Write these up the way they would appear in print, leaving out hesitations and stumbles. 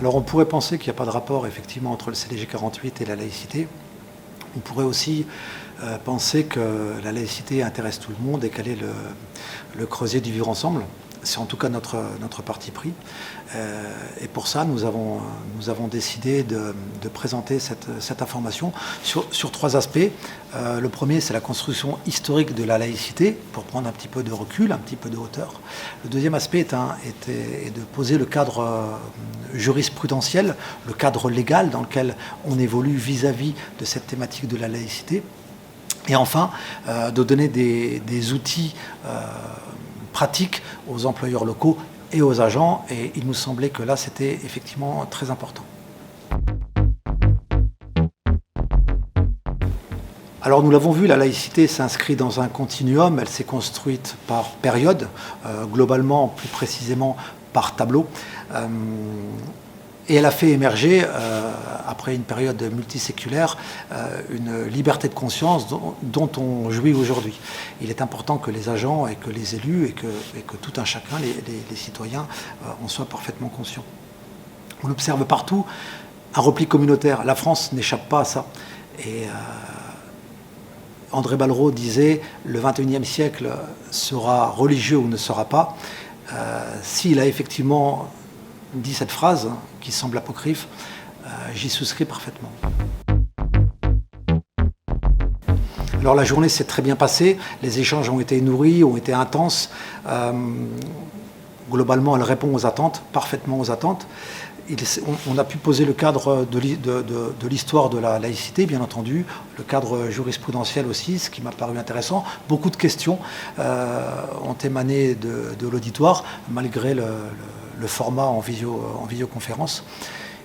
Alors on pourrait penser qu'il n'y a pas de rapport effectivement entre le CDG 48 et la laïcité. On pourrait aussi penser que la laïcité intéresse tout le monde et qu'elle est le creuset du vivre ensemble. C'est en tout cas notre parti pris. Et pour ça, nous avons décidé de présenter cette information sur 3 aspects. Le premier, c'est la construction historique de la laïcité, pour prendre un petit peu de recul, un petit peu de hauteur. Le deuxième aspect est de poser le cadre jurisprudentiel, le cadre légal dans lequel on évolue vis-à-vis de cette thématique de la laïcité. Et enfin, de donner des outils pratiques aux employeurs locaux et aux agents, et il nous semblait que là c'était effectivement très important. Alors nous l'avons vu, la laïcité s'inscrit dans un continuum, elle s'est construite par période, globalement plus précisément par tableau. Et elle a fait émerger, après une période multiséculaire, une liberté de conscience dont on jouit aujourd'hui. Il est important que les agents et que les élus et que tout un chacun, les citoyens, en soient parfaitement conscients. On observe partout un repli communautaire. La France n'échappe pas à ça. Et André Balrog disait « Le XXIe siècle sera religieux ou ne sera pas ». S'il a effectivement dit cette phrase, qui semble apocryphe, j'y souscris parfaitement. Alors la journée s'est très bien passée, les échanges ont été nourris, ont été intenses. Globalement, elle répond aux attentes, parfaitement aux attentes. On a pu poser le cadre de l'histoire de la laïcité, bien entendu, le cadre jurisprudentiel aussi, ce qui m'a paru intéressant. Beaucoup de questions ont émané de l'auditoire, malgré le format en visioconférence.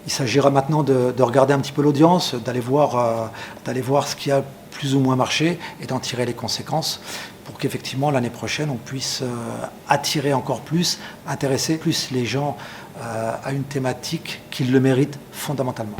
Il s'agira maintenant de regarder un petit peu l'audience, d'aller voir ce qui a plus ou moins marché et d'en tirer les conséquences pour qu'effectivement l'année prochaine on puisse attirer encore plus, intéresser plus les gens à une thématique qui le mérite fondamentalement.